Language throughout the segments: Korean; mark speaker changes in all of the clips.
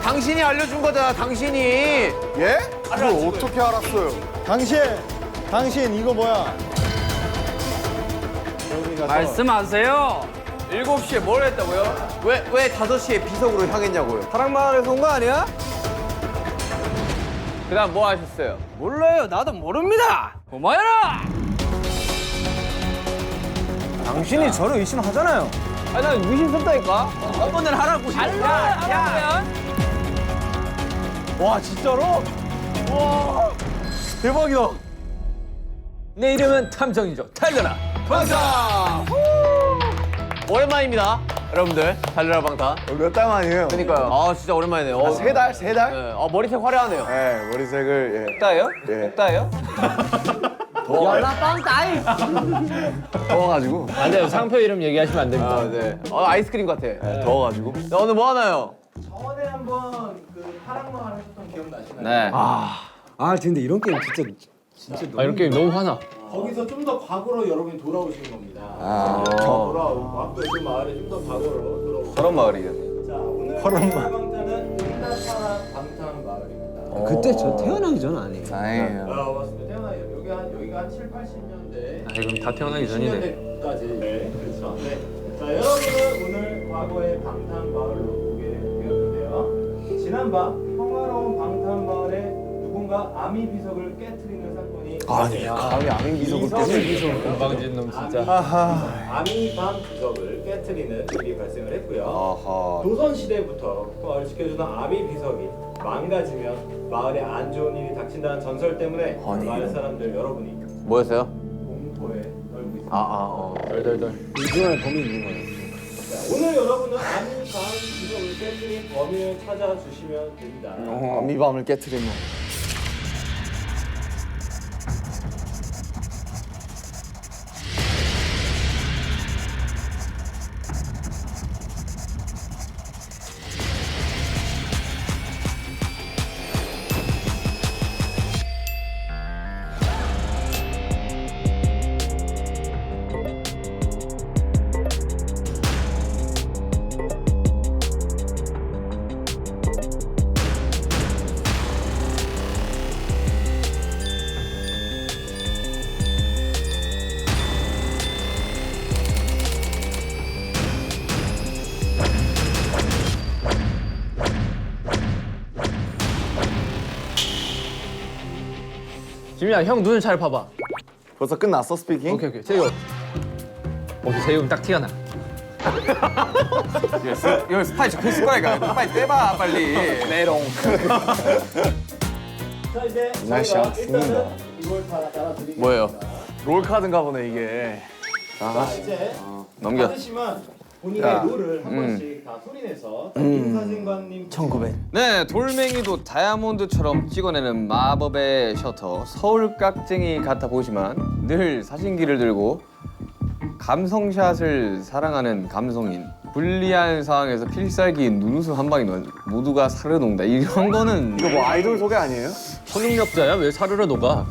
Speaker 1: 당신이 알려준 거잖아, 당신이.
Speaker 2: 예? 그걸 어떻게 알았어요?
Speaker 3: 당신 이거 뭐야?
Speaker 4: 말씀하세요.
Speaker 1: 7시에 뭘 했다고요? 왜 5시에 비석으로 향했냐고요?
Speaker 4: 사랑마을에서 온 거 아니야?
Speaker 1: 그 다음 뭐 하셨어요?
Speaker 4: 몰라요. 나도 모릅니다. 고마워라.
Speaker 3: 당신이 저를 의심하잖아요.
Speaker 4: 아니 나 의심스럽다니까. 한번은 하라고. 야.
Speaker 3: 와 진짜로? 와 대박이다.
Speaker 4: 내 이름은 탐정이죠. 달려라.
Speaker 1: 방탄! 오랜만입니다, 여러분들. 달려라 방탄.
Speaker 2: 몇 달 만이에요?
Speaker 1: 그러니까요. 아, 진짜 오랜만이네요.
Speaker 2: 3달? 3달?
Speaker 1: 네. 머리색 화려하네요.
Speaker 2: 네, 머리색을 예.
Speaker 4: 따요?
Speaker 2: 예.
Speaker 4: 따요?
Speaker 2: 더워가지고.
Speaker 4: 안 돼요. 상표 이름 얘기하시면 안 됩니다.
Speaker 1: 아, 네. 아이스크림 같아.
Speaker 2: 네, 더워가지고.
Speaker 1: 네, 오늘 뭐 하나요?
Speaker 5: 저번에 한번 그 파랑마을 하셨던 기억나시나요?
Speaker 4: 네.
Speaker 3: 아 근데 이런 게임 진짜
Speaker 4: 이런 게임 너무 화나.
Speaker 5: 거기서 좀 더 과거로 여러분이 돌아오시는 겁니다.
Speaker 2: 아.
Speaker 5: 돌아오고 앞으로 그 마을에 좀 더 과거로 돌아오고.
Speaker 1: 저런 마을이겠네.
Speaker 5: 자 오늘 방탄은 은다파라 방탄 마을입니다.
Speaker 3: 그때 저 태어나기 전 아니에요.
Speaker 2: 다행이에요.
Speaker 5: 맞습니다. 태어나요. 여기가 한 7, 80년대.
Speaker 4: 그럼 다 태어나기 전이네.
Speaker 5: 90년대까지. 네, 그렇죠. 네. 자 여러분은 오늘 과거의 방탄 마을로 오게 되었는데요. 지난밤 평화로운 방탄 마을에 누군가 아미 비석을 깨트리는 사건이
Speaker 2: 아니, 감히 아민 비석을 깨서.
Speaker 4: 건방진 놈 진짜.
Speaker 5: 아미밤 비석을 깨트리는 일이 발생을 했고요.
Speaker 2: 아하.
Speaker 5: 조선 시대부터 마을을 지켜주던 아미 비석이 망가지면 마을에 안 좋은 일이 닥친다는 전설 때문에
Speaker 2: 아니.
Speaker 5: 마을 사람들 여러분이
Speaker 1: 뭐였어요?
Speaker 5: 공포에 떨고 있습니다.
Speaker 4: 덜덜덜.
Speaker 3: 이중에 범이 있는 거예요.
Speaker 5: 자, 오늘 여러분은 아미밤 비석을 깨트린 범인을 찾아주시면 됩니다.
Speaker 2: 아미밤을 깨트리면.
Speaker 4: 지민아 형 눈을 잘 봐봐.
Speaker 2: 벌써 끝났어, 스피킹?
Speaker 4: 오케이. 제이홉. 오케이 제이홉 딱 티가 나.
Speaker 1: 여기 스파이 적혀있을 거니까 빨리 떼봐, 빨리. 메롱.
Speaker 5: 자 이제
Speaker 2: 날씨야,
Speaker 5: 저희가
Speaker 2: 죽는다.
Speaker 5: 일단은 이걸 다 따라드리겠습니다.
Speaker 1: 뭐예요?
Speaker 2: 롤카드인가 보네, 이게.
Speaker 5: 자 이제
Speaker 1: 넘겨.
Speaker 5: 받으시면 본인의
Speaker 2: 야.
Speaker 5: 롤을 한 번씩 다 소리내서 김사진관님
Speaker 2: 1900.
Speaker 4: 네, 돌멩이도 다이아몬드처럼 찍어내는 마법의 셔터 서울 깍쟁이 같아 보이지만 늘 사진기를 들고 감성샷을 사랑하는 감성인 불리한 상황에서 필살기인 눈웃음 한 방이 모두가 사르르 녹는다. 이런 거는
Speaker 2: 이거 뭐 아이돌 소개 아니에요?
Speaker 4: 초능력자야? 왜 사르르 녹아?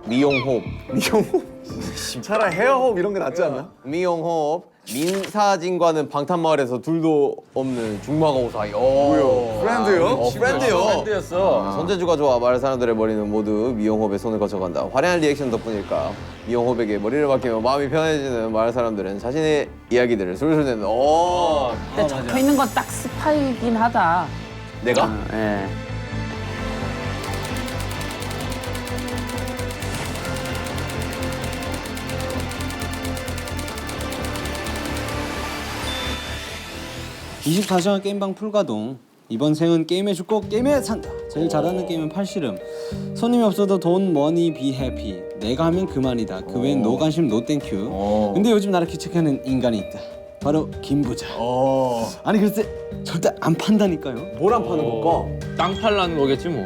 Speaker 1: 미용호흡.
Speaker 2: 차라리 헤어호흡 이런 게 낫지 않나?
Speaker 1: 미용호흡. 민사진과는 방탄마을에서 둘도 없는 중마고 사이.
Speaker 2: 뭐요? 프렌드요?
Speaker 1: 프렌드요.
Speaker 4: 밴드였어.
Speaker 1: 손재주가 좋아 마을 사람들의 머리는 모두 미용호흡에 손을 거쳐간다. 화려한 리액션 덕분일까 미용호흡에게 머리를 맡기며 마음이 편해지는 마을 사람들은 자신의 이야기들을 술술 내는. 오.
Speaker 6: 근데 적혀 있는 건 딱 스파이긴 하다.
Speaker 1: 내가?
Speaker 6: 예.
Speaker 7: (24시간) 게임방 풀가동. 이번 생은 게임에 죽고 게임에 산다. 제일 잘하는 게임은 팔씨름. 손님이 없어도 돈 머니 비 해피. 내가 하면 그만이다. 그 외엔 노 관심 노 땡큐. 근데 요즘 나를 귀책하는 인간이 있다. 바로 김부자. 아니 글쎄 절대 안 판다니까요.
Speaker 1: 뭘 안 파는 걸까?
Speaker 4: 땅 팔라는 거겠지 뭐.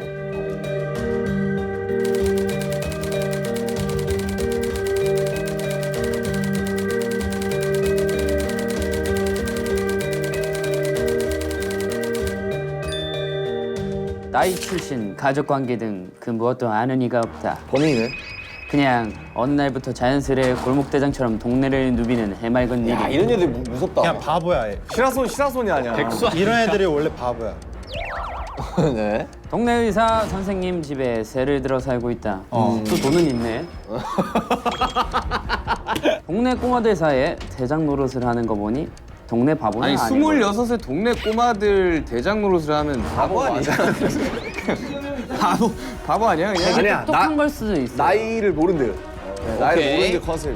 Speaker 6: 나이, 출신, 가족관계 등 그 무엇도 아는 이가 없다.
Speaker 2: 범인이네.
Speaker 6: 그냥 어느 날부터 자연스레 골목대장처럼 동네를 누비는 해맑은 일이.
Speaker 1: 야 이런 애들 무섭다.
Speaker 8: 그냥 바보야. 얘.
Speaker 2: 시라손이 아니야.
Speaker 8: 이런 애들이 원래 바보야.
Speaker 1: 네.
Speaker 6: 동네 의사 선생님 집에 새를 들어 살고 있다. 또 돈은 있네. 동네 꼬마들 사이에 대장 노릇을 하는 거 보니 동네 바보는
Speaker 4: 아니
Speaker 6: 아니고.
Speaker 4: 26의 동네 꼬마들 대장 노릇을 하면 바보 아니야? 바보 아니야 그냥?
Speaker 2: 아니야.
Speaker 6: 똑똑한 걸 수도 있어.
Speaker 2: 나이를 모른대요. 네, 나이를
Speaker 1: 오케이.
Speaker 2: 모르는 게 컨셉.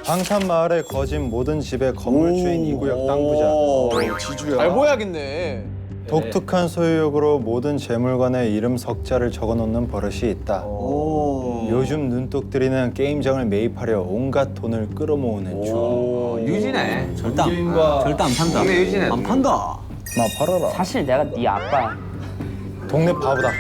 Speaker 8: 방탄마을에 거진 모든 집의 건물주인 이구역 땅 부자.
Speaker 2: 지주야.
Speaker 1: 잘 보여야겠네.
Speaker 8: 독특한 소유욕으로 모든 재물관에 이름 석자를 적어놓는 버릇이 있다. 요즘 눈독들이는 게임장을 매입하려 온갖 돈을 끌어모으는 중.
Speaker 4: 유진해.
Speaker 3: 절대 안 판다.
Speaker 4: 동네 유진해.
Speaker 3: 안 판다.
Speaker 8: 마 팔아라.
Speaker 6: 사실 내가 네 아빠야.
Speaker 8: 동네 바보다.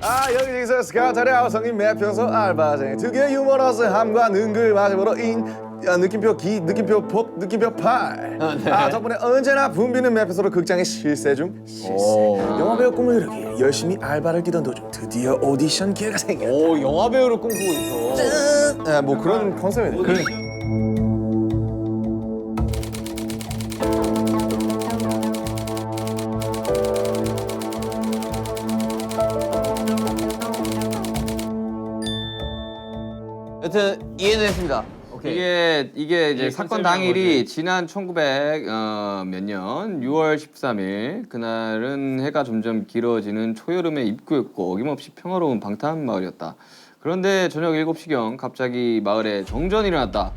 Speaker 2: 아 여기저기서 스카우터랴 성인 매표소 알바생 특유의 유머러스함과 능글맞음으로 느낌표 기, 느낌표 복, 느낌표 팔. 덕분에 언제나 붐비는 매표소로 극장에 실세 중. 영화배우 꿈을 이루기 열심히 알바를 뛰던 도중 드디어 오디션 기회가 생겼다.
Speaker 1: 오 영화 배우를 꿈꾸고 있어.
Speaker 2: 짠! 뭐 그런 컨셉이네.
Speaker 1: 여튼 이해는 했습니다. 오케이.
Speaker 4: 이게 이제 사건 당일이 지난 1900 몇 년 6월 13일 그날은 해가 점점 길어지는 초여름의 입구였고 어김없이 평화로운 방탄 마을이었다. 그런데 저녁 7시경 갑자기 마을에 정전이 일어났다.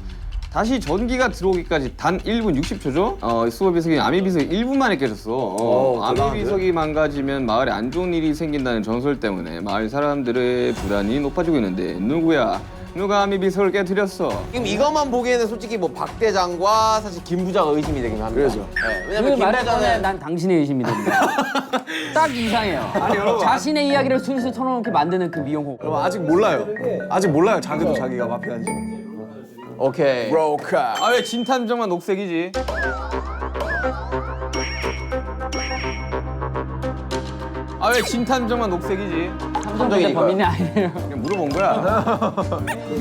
Speaker 4: 다시 전기가 들어오기까지 단 1분 60초죠? 수호 비석이 아미 비석이 1분 만에 깨졌어. 아미 비석이 망가지면 마을에 안 좋은 일이 생긴다는 전설 때문에 마을 사람들의 불안이 높아지고 있는데 누구야? 누가 아미 비석을 깨뜨렸어?
Speaker 1: 지금 이것만 보기에는 솔직히 뭐 박 대장과 사실 김 부자가 의심이 되긴 합니다.
Speaker 2: 그래서.
Speaker 1: 네,
Speaker 6: 그
Speaker 1: 왜냐면 김
Speaker 6: 말에 꺼내
Speaker 1: 부자는
Speaker 6: 난 당신의 의심이 됩니다. 딱 이상해요. 자신의 이야기를 술술 털어놓게 만드는 그 미용호.
Speaker 2: 그럼 아직 몰라요. 아직 몰라요. 자기도 자기가 마피아인지.
Speaker 1: 오케이.
Speaker 2: 브로카.
Speaker 4: 아 왜 진탐정만 녹색이지? 아 왜 진탐정만 녹색이지?
Speaker 6: 탐정인데 범인이 아니에요.
Speaker 4: 그냥 물어본 거야.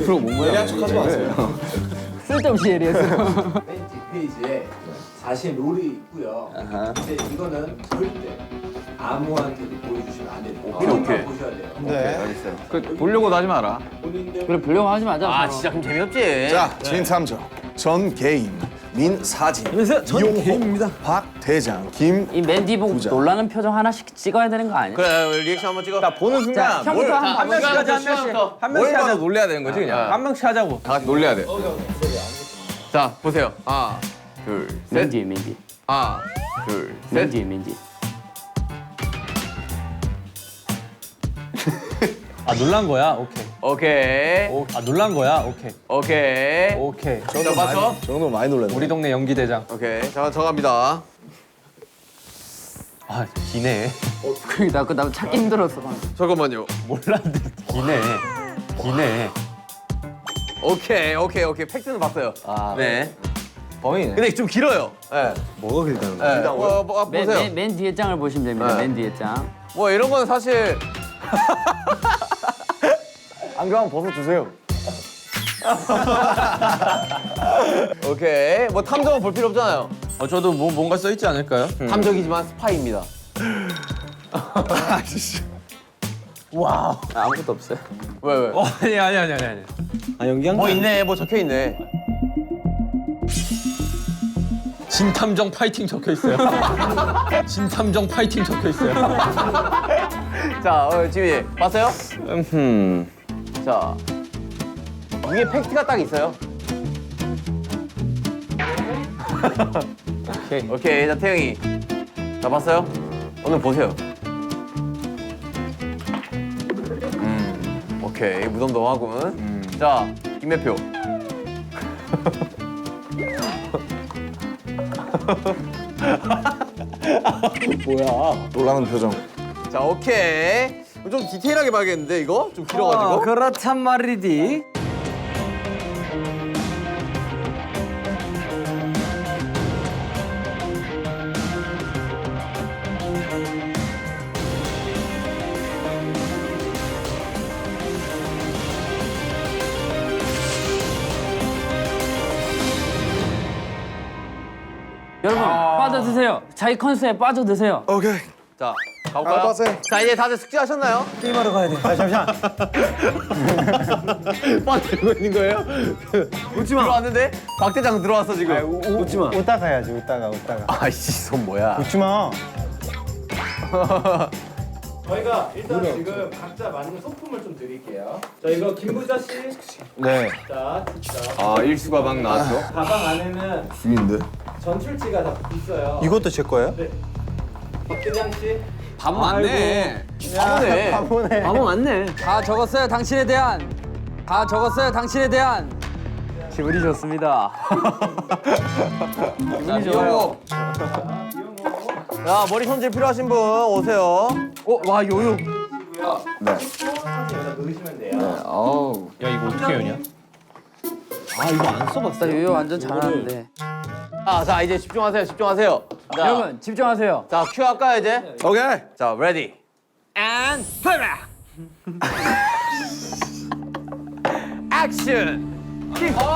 Speaker 4: 물어본 거야.
Speaker 2: 예리한 척하지 마세요.
Speaker 6: 쓸데없이 예리했어.
Speaker 5: 맨 뒷페이지에 자신 롤이 있고요. 근데 이거는 절대 아무한테도 보여주시면 안 돼요.
Speaker 1: 오케이.
Speaker 5: 보셔야 돼요.
Speaker 8: 네.
Speaker 4: 그 보려고도 하지 마라.
Speaker 5: 본인들
Speaker 6: 그래 불려고 하지 마자.
Speaker 1: 아
Speaker 6: 서로.
Speaker 1: 진짜 그럼 재미없지.
Speaker 2: 자, 진탐정, 전 개인, 민사진,
Speaker 3: 안녕하세요. 전
Speaker 2: 이용호,
Speaker 3: 개인입니다.
Speaker 2: 박 대장, 김.
Speaker 6: 이 맨디 보고
Speaker 2: 부자.
Speaker 6: 놀라는 표정 하나씩 찍어야 되는 거 아니야?
Speaker 1: 그래 우리 리액션 한번 찍어.
Speaker 4: 나 보는 순간
Speaker 6: 자, 형부터 한번
Speaker 4: 한 명씩 하자 한 명씩. 한 명씩 하자 놀래야 되는 거지 그냥. 한 명씩 하자고. 다 같이 놀래야 돼.
Speaker 1: 자 보세요. 하나, 둘, 셋.
Speaker 6: 맨디 맨디.
Speaker 1: 하나, 둘, 셋.
Speaker 6: 맨디 맨디.
Speaker 9: 아 놀란 거야? 오케이.
Speaker 1: 오케이.
Speaker 9: 아 놀란 거야? 오케이.
Speaker 1: 오케이.
Speaker 9: 오케이.
Speaker 1: 자 맞춰.
Speaker 2: 저 정도 많이 놀랐네.
Speaker 9: 우리 동네 연기 대장.
Speaker 1: 오케이. 자 정합니다.
Speaker 9: 아 기네.
Speaker 6: 나 찾기 힘들었어.
Speaker 1: 잠깐만요.
Speaker 9: 몰랐는데 기네. 기네.
Speaker 1: 오케이. 팩트는 봤어요. 네.
Speaker 4: 범인이네.
Speaker 1: 근데 좀 길어요. 네.
Speaker 3: 뭐가 길다는
Speaker 1: 네. 보세요.
Speaker 6: 맨 뒤에 장을 보시면 됩니다.
Speaker 1: 네.
Speaker 6: 맨 뒤에 장.
Speaker 1: 뭐 이런 건 사실
Speaker 2: 안경 한번 벗어주세요.
Speaker 1: 오케이. 뭐 탐정은 볼 필요 없잖아요.
Speaker 9: 저도 뭔가 써 있지 않을까요?
Speaker 1: 탐정이지만 스파이입니다.
Speaker 6: 아무것도 없어요.
Speaker 1: 왜?
Speaker 9: 아니.
Speaker 3: 아 연기한
Speaker 1: 뭐
Speaker 3: 거
Speaker 1: 있네. 뭐 적혀 있네.
Speaker 9: 진탐정 파이팅 적혀 있어요. 진탐정 파이팅 적혀 있어요.
Speaker 1: 자, 지민이 봤어요? 자, 위에 팩트가 딱 있어요. 오케이. 자, 태영이. 자, 봤어요? 오늘 보세요. 오케이. 무덤덤하군. 자, 김매표.
Speaker 2: 놀라는 표정.
Speaker 1: 자, 오케이. 좀 디테일하게 봐야겠는데 이거 좀 길어가지고.
Speaker 6: 그렇단 말이디. 여러분 빠져드세요. 자기 컨셉에 빠져드세요.
Speaker 2: 오케이.
Speaker 1: 자, 가볼까요?
Speaker 2: 알바생.
Speaker 1: 자, 이제 다들 숙제하셨나요?
Speaker 8: 게임하러 가야 돼. 아, 잠시만.
Speaker 1: 빠 들고 있는 거예요? 웃지 마. 들어왔는데 박 대장 들어왔어 지금.
Speaker 8: 웃지 마. 웃다가 해야지. 웃다가.
Speaker 1: 아이씨, 손 뭐야?
Speaker 8: 웃지 마.
Speaker 5: 저희가 일단 지금 각자 맞는 소품을 좀 드릴게요. 자, 이거 김부자 씨.
Speaker 8: 네.
Speaker 5: 자,
Speaker 4: 아 일수가 막 나왔어.
Speaker 5: 가방 안에는
Speaker 2: 죽인데.
Speaker 5: 전출치가 다 있어요.
Speaker 8: 이것도 제 거예요?
Speaker 5: 네. 박대장 씨.
Speaker 4: 바보 맞네.
Speaker 1: 바보네.
Speaker 6: 바보 맞네. 다 적었어요. 당신에 대한. 다 적었어요. 당신에 대한. 기분이 좋습니다.
Speaker 1: 기분이 좋아요. 야, 머리 손질 필요하신 분 오세요.
Speaker 6: 와 요요.
Speaker 5: 네. 여기다 넣으시면 돼요.
Speaker 4: 어우.
Speaker 9: 야 이거 어떻게 여냐?
Speaker 6: 아 이거 안 써봤어. 나 요요 완전 잘하는데.
Speaker 1: 자, 이제 집중하세요. 집중하세요. 자,
Speaker 6: 여러분 집중하세요.
Speaker 1: 자, 큐 할까요 이제?
Speaker 2: 오케이.
Speaker 1: 자, 레디.
Speaker 6: And play.
Speaker 1: 액션. 게임하러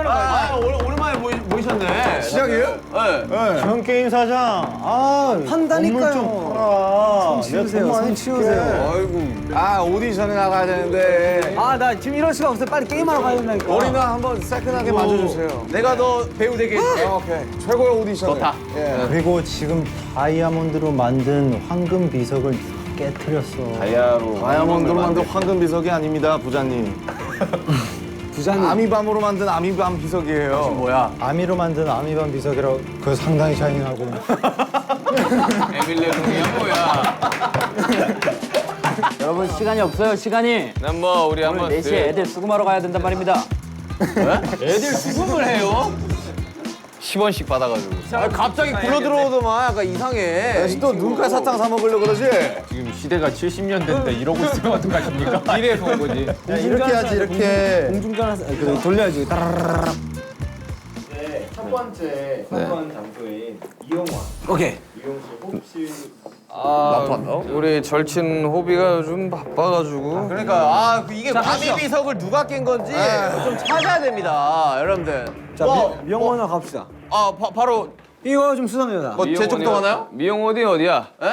Speaker 1: 가요. 오랜만에 모이셨네.
Speaker 2: 시작이에요?
Speaker 1: 네.
Speaker 8: 전 게임 사장. 아,
Speaker 6: 판다니까요.
Speaker 8: 좀 팔아. 치우세요. 손 치우세요.
Speaker 2: 아이고. 오디션에 나가야 되는데.
Speaker 6: 아 나 지금 이럴 수가 없어. 빨리 게임하러 가야 된다니까.
Speaker 2: 머리는 한번 새끈하게 만져주세요.
Speaker 1: 내가 너 배우 되게 해줄게.
Speaker 2: 오케이. 최고의 오디션.
Speaker 1: 좋다.
Speaker 2: 예.
Speaker 8: 그리고 지금 다이아몬드로 만든 황금 비석을 깨트렸어.
Speaker 2: 다이아몬드로 만든 황금 비석이 아닙니다, 부자님.
Speaker 8: 부자님.
Speaker 2: 아미밤으로 만든 아미밤 비석이에요.
Speaker 1: 뭐야?
Speaker 8: 아미로 만든 아미밤 비석이라고 그거 상당히 샤이닝하고.
Speaker 4: 에밀레 룸이야 뭐야?
Speaker 6: 여러분 시간이 없어요. 시간이.
Speaker 4: 난 뭐 우리
Speaker 6: 오늘
Speaker 4: 한번
Speaker 6: 4시에 애들 수금하러 가야 된단 말입니다.
Speaker 1: 애들 수금을 해요?
Speaker 4: 10원씩 받아가지고.
Speaker 1: 갑자기 굴러 들어오더만 약간 이상해.
Speaker 2: 또 눈깔 사탕 사 먹으려고 그러지?
Speaker 9: 지금 시대가 70년대인데 이러고 있으면 어떡하십니까?
Speaker 4: 미래에서 온 거지.
Speaker 8: 이렇게 해야지 이렇게.
Speaker 6: 공중전화 그래 돌려야지. 따라라라라.
Speaker 5: 네, 첫 번째 선건 장소인 이용화.
Speaker 6: 오케이.
Speaker 5: 이용 씨 혹시
Speaker 4: 우리 절친 호비가 요즘 바빠가지고.
Speaker 1: 그러니까 이게 아미 비석을 누가 깬 건지 좀 찾아야 됩니다, 여러러분들.
Speaker 6: 자 미용원으로 갑시다.
Speaker 1: 바로
Speaker 6: 이거 좀 수상해요.
Speaker 1: 뭐 제 쪽도 가나요?
Speaker 4: 미용 어디야?
Speaker 1: 에?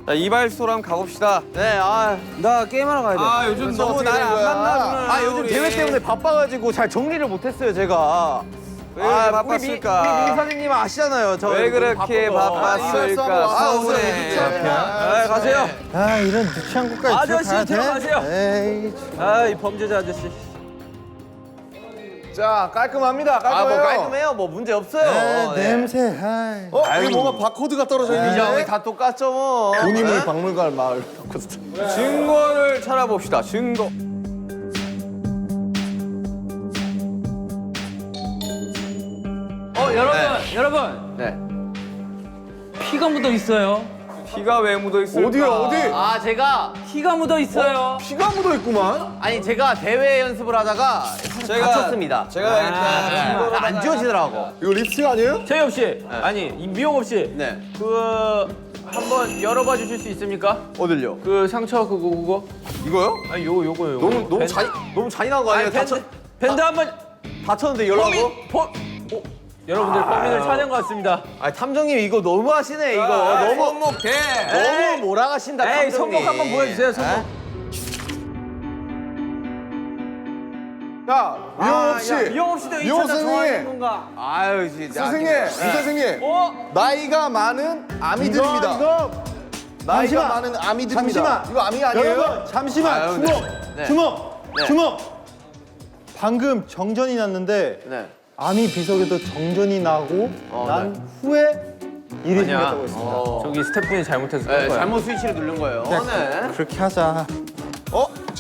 Speaker 4: 자 이발소랑 가봅시다.
Speaker 1: 네,
Speaker 6: 나 게임하러 가야 돼.
Speaker 4: 요즘
Speaker 1: 너무 날 안 만나구나. 요즘 대회 때문에 바빠가지고 잘 정리를 못했어요, 제가.
Speaker 4: 왜 그렇게
Speaker 1: 우리
Speaker 4: 바빴을까?
Speaker 1: 우리 미사님 아시잖아요. 저
Speaker 4: 왜
Speaker 1: 바쁜
Speaker 4: 그렇게
Speaker 1: 거.
Speaker 4: 바빴을까? 서운해.
Speaker 1: 가세요.
Speaker 8: 아 이런 유치한 것까지
Speaker 6: 아저씨
Speaker 8: 들어가야 돼?
Speaker 6: 들어가세요.
Speaker 8: 에이.
Speaker 6: 아이 범죄자 아저씨.
Speaker 2: 자, 깔끔합니다. 깔끔해요.
Speaker 1: 뭐 깔끔해요. 뭐 문제 없어요.
Speaker 8: 아,
Speaker 1: 네.
Speaker 8: 냄새. 아이.
Speaker 2: 여기 뭔가 바코드가 떨어져
Speaker 1: 이정이
Speaker 2: 있는데?
Speaker 1: 다 똑같죠 뭐.
Speaker 2: 돈이물 박물관 마을.
Speaker 4: 증거를 찾아봅시다. 증거.
Speaker 6: 여러분
Speaker 1: 네.
Speaker 6: 피가 묻어 있어요.
Speaker 4: 피가 왜 묻어 있을까?
Speaker 2: 어디야, 어디?
Speaker 1: 제가
Speaker 6: 피가 묻어 있어요.
Speaker 2: 피가 묻어 있구만.
Speaker 1: 제가 대회 연습을 하다가 다쳤습니다.
Speaker 4: 제가 일단
Speaker 1: 안 지워지더라고.
Speaker 2: 이거 립스틱 아니에요?
Speaker 9: 최엽 씨, 아니 미용업 씨,
Speaker 1: 네.
Speaker 9: 한번 열어봐 주실 수 있습니까?
Speaker 1: 어딜요?
Speaker 9: 그 상처 그거?
Speaker 1: 이거요?
Speaker 9: 아니 요거요.
Speaker 1: 너무 잔인한 거 아니에요?
Speaker 9: 밴드 한번
Speaker 1: 다쳤는데 열라고?
Speaker 9: 여러분들 범인을 찾은 것 같습니다.
Speaker 1: 탐정님 이거 너무 하시네 이거. 너무
Speaker 4: 손목대.
Speaker 1: 너무 몰아가신다
Speaker 9: 에이
Speaker 1: 탐정님.
Speaker 9: 손목 한번 보여주세요. 손목.
Speaker 2: 자, 미용업 씨.
Speaker 9: 미용업 씨도 이
Speaker 2: 미용
Speaker 9: 차장 좋아하는
Speaker 2: 선생님.
Speaker 9: 건가?
Speaker 1: 아유 진짜.
Speaker 2: 선생님, 이 선생님. 나이가 많은 아미들입니다. 나이가
Speaker 8: 잠시만.
Speaker 2: 많은 아미들입니다.
Speaker 8: 잠시만.
Speaker 2: 이거 아미 아니에요?
Speaker 8: 여러분 잠시만.
Speaker 1: 아유,
Speaker 8: 주목.
Speaker 1: 네.
Speaker 8: 주목.
Speaker 1: 네.
Speaker 8: 주목. 방금 정전이 났는데
Speaker 1: 네.
Speaker 8: 아미 비석에도 정전이 나고 난 후에 일이 생겼다고 했습니다.
Speaker 9: 저기 스태프분이 잘못해서
Speaker 1: 네, 잘못 스위치를 누른 거예요. 네.
Speaker 8: 그렇게 하자.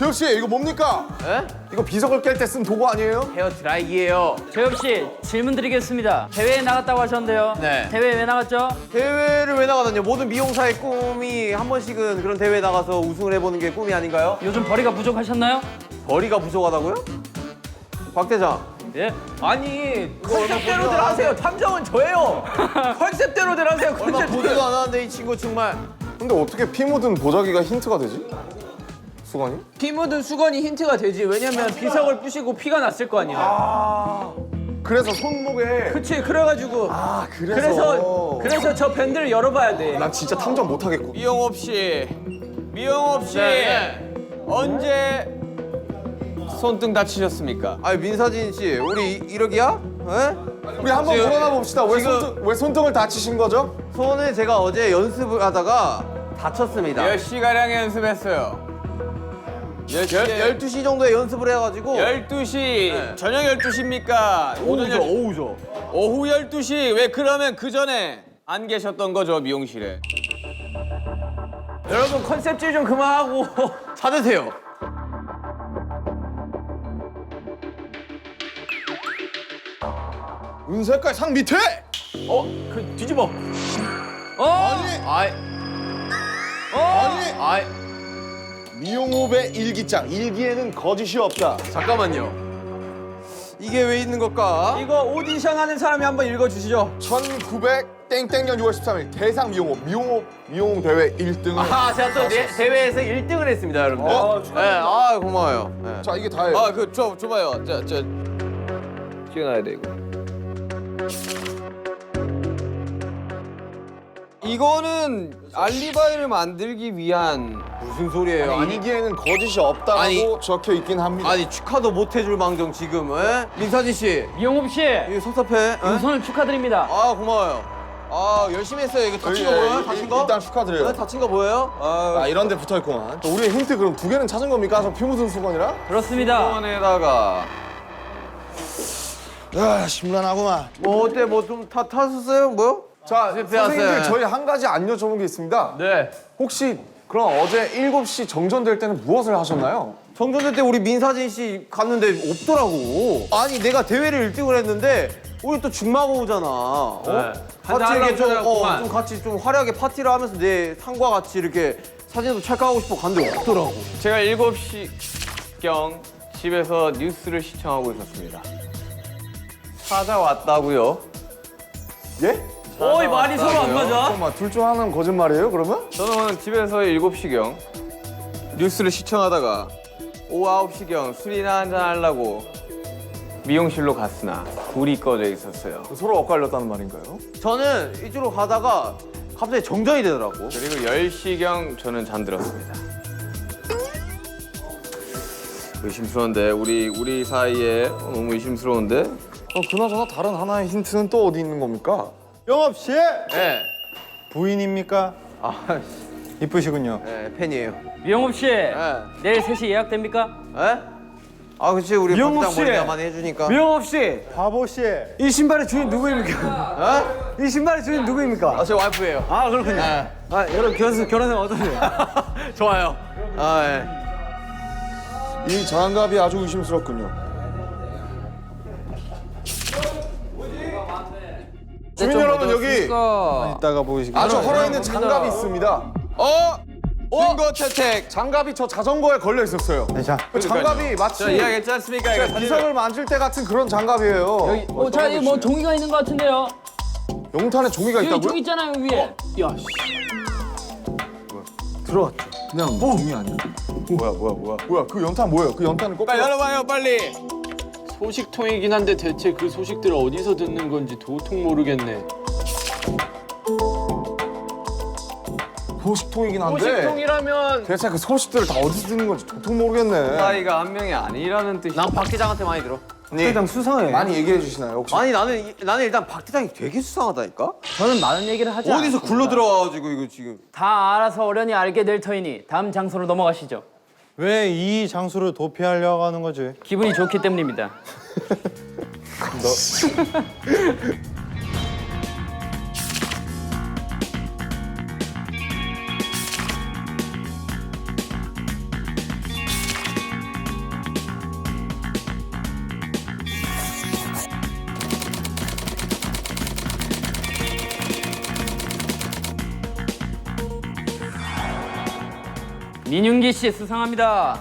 Speaker 2: 재엽 씨 이거 뭡니까?
Speaker 1: 에?
Speaker 2: 이거 비석을 깰 때 쓴 도구 아니에요?
Speaker 1: 헤어 드라이기예요.
Speaker 6: 재엽 씨 질문 드리겠습니다. 대회에 나갔다고 하셨는데요.
Speaker 1: 네.
Speaker 6: 대회 왜 나갔죠?
Speaker 1: 대회를 왜 나가다뇨? 모든 미용사의 꿈이 한 번씩은 그런 대회에 나가서 우승을 해보는 게 꿈이 아닌가요?
Speaker 6: 요즘 벌이가 부족하셨나요?
Speaker 1: 벌이가 부족하다고요? 박 대장.
Speaker 6: 예.
Speaker 1: 아니 컨셉대로들 하세요. 탐정은 저예요. 컨셉대로들 하세요. 얼마 보지도 않았는데 이 친구 정말.
Speaker 2: 근데 어떻게 피 묻은 보자기가 힌트가 되지? 수건이?
Speaker 9: 피 묻은 수건이 힌트가 되지. 왜냐면 비석을 부시고 피가 났을 거 아니야.
Speaker 2: 그래서 손목에
Speaker 9: 그치, 그래가지고. 그래서 저 밴드를 열어봐야 돼.
Speaker 2: 난 진짜 탐정 못하겠고.
Speaker 1: 미용업 씨, 언제 손등 다치셨습니까? 아니 민사진 씨, 우리 이러기야? 에?
Speaker 2: 우리 한번
Speaker 1: 지금-
Speaker 2: 물어나 봅시다. 왜 손등을 다치신 거죠?
Speaker 1: 손을 제가 어제 연습을 하다가 다쳤습니다.
Speaker 4: 몇 시가량 연습했어요?
Speaker 1: 12시 정도에 연습을 해가지고
Speaker 4: 12시. 저녁 12시입니까?
Speaker 1: 오후죠.
Speaker 4: 오후 12시. 왜 그러면 그 전에 안 계셨던 거죠, 미용실에?
Speaker 1: 여러분 컨셉질 좀 그만하고 찾으세요.
Speaker 2: 은색깔 상 밑에!
Speaker 1: 그 뒤집어.
Speaker 2: 아니! 아니!
Speaker 1: 아이
Speaker 2: 미용업의 일기장. 일기에는 거짓이 없다.
Speaker 1: 잠깐만요. 이게 왜 있는 걸까?
Speaker 9: 이거 오디션 하는 사람이 한번 읽어주시죠.
Speaker 2: 1900 땡땡년 6월 13일 대상 미용 대회 1등을.
Speaker 1: 아 제가 또 대회에서 1등을 했습니다, 여러분들. 네, 아 고마워요. 네.
Speaker 2: 자 이게 다예요.
Speaker 1: 아 그 줘봐요. 저 찍어놔야 돼 이거.
Speaker 4: 이거는 알리바이를 만들기 위한
Speaker 1: 무슨 소리예요? 아니
Speaker 2: 일기에는 거짓이 없다고
Speaker 1: 아니.
Speaker 2: 적혀 있긴 합니다.
Speaker 1: 아니 축하도 못 해줄 망정 지금. 에? 민사진 씨,
Speaker 6: 이용업 씨
Speaker 1: 이거 섭섭해. 에?
Speaker 6: 우선을 축하드립니다.
Speaker 1: 아 고마워요. 아 열심히 했어요. 이거 다친 거 보여요? 다친 거?
Speaker 2: 일단 축하드려요.
Speaker 1: 네, 다친 거 보여요?
Speaker 2: 아 이런 데 붙어 있구만. 우리의 힌트 그럼 2개는 찾은 겁니까? 저 피 묻은 수건이랑?
Speaker 6: 그렇습니다.
Speaker 4: 수건에다가
Speaker 2: 아 심란하구만.
Speaker 1: 뭐 어때? 뭐 좀 탔었어요? 뭐요?
Speaker 2: 자
Speaker 1: 실패했어요.
Speaker 2: 선생님들 저희 한 가지 안 여쭤본 게 있습니다.
Speaker 1: 네.
Speaker 2: 혹시 그럼 어제 7시 정전될 때는 무엇을 하셨나요?
Speaker 1: 정전될 때 우리 민사진 씨 갔는데 없더라고. 아니 내가 대회를 1등을 했는데 우리 또 중마고우잖아. 어? 같이 이렇게 좀 같이 좀 화려하게 파티를 하면서 내 상과 같이 이렇게 사진도 찰칵하고 싶어 갔는데 없더라고.
Speaker 4: 제가 7시경 집에서 뉴스를 시청하고 있었습니다. 찾아왔다고요?
Speaker 2: 예?
Speaker 6: 어이 말이 서로 안 맞아.
Speaker 2: 잠깐만 둘 중 하나는 거짓말이에요 그러면?
Speaker 4: 저는 집에서 7시경 뉴스를 시청하다가 오후 9시경 술이나 한잔 하려고 미용실로 갔으나 불이 꺼져 있었어요.
Speaker 2: 서로 엇갈렸다는 말인가요?
Speaker 1: 저는 이쪽으로 가다가 갑자기 정전이 되더라고.
Speaker 4: 그리고 10시경 저는 잠들었습니다. 의심스러운데 우리 사이에 너무 의심스러운데?
Speaker 2: 그나저나 다른 하나의 힌트는 또 어디 있는 겁니까?
Speaker 8: 영업 씨
Speaker 1: 네.
Speaker 8: 부인입니까?
Speaker 1: 아,
Speaker 8: 이쁘시군요.
Speaker 1: 네, 팬이에요.
Speaker 6: 이용업 씨
Speaker 1: 네.
Speaker 6: 내일 3시 예약됩니까?
Speaker 1: 에? 아, 그치 우리
Speaker 3: 미용업
Speaker 1: 박장
Speaker 3: 씨.
Speaker 1: 머리가 많이 해주니까.
Speaker 3: 미용업 씨,
Speaker 8: 바보 씨.
Speaker 3: 이 신발의 주인 누구입니까? 이 신발의 주인 누구입니까?
Speaker 1: 아, 제 와이프예요.
Speaker 3: 아 그렇군요.
Speaker 1: 네.
Speaker 3: 아 여러분 결혼생 어떠세요?
Speaker 1: 좋아요. 아, 예.
Speaker 2: 이 장갑이 아주 의심스럽군요. 주민 여러분 여기
Speaker 8: 이따가 보시기.
Speaker 2: 아주 헐어있는 장갑이 있습니다.
Speaker 1: 증거 채택.
Speaker 2: 장갑이 저 자전거에 걸려 있었어요.
Speaker 8: 자,
Speaker 2: 그 장갑이 마치
Speaker 4: 저 이야기했지 않습니까? 이거
Speaker 2: 비석을 만질 때 같은 그런 장갑이에요.
Speaker 6: 자 이거 뭐 종이가 있는 것 같은데요.
Speaker 2: 용탄에 종이가
Speaker 6: 여기
Speaker 2: 있다고요?
Speaker 6: 종이 있잖아요 위에.
Speaker 2: 뭐야 그 연탄 뭐예요? 그 연탄을 꼭
Speaker 4: 열어봐요 빨리.
Speaker 9: 소식통이긴 한데 대체 그 소식들을 어디서 듣는 건지 도통 모르겠네.
Speaker 2: 소식통이긴 한데
Speaker 9: 소식통이라면
Speaker 2: 대체 그 소식들을 다 어디서 듣는 건지 도통 모르겠네.
Speaker 4: 사이가 한 명이 아니라는 뜻이.
Speaker 1: 난 박 대장한테 많이 들어.
Speaker 3: 회장 수상해.
Speaker 2: 많이 얘기해 주시나요 혹시?
Speaker 1: 아니 나는 일단 박 대장이 되게 수상하다니까.
Speaker 6: 저는 많은 얘기를 하지
Speaker 1: 어디서
Speaker 6: 않습니다.
Speaker 1: 굴러 들어와가지고 이거 지금.
Speaker 6: 다 알아서 어련히 알게 될 터이니 다음 장소로 넘어가시죠.
Speaker 8: 왜 이 장소를 도피하려고 하는 거지?
Speaker 6: 기분이 좋기 때문입니다. 민윤기 씨 수상합니다.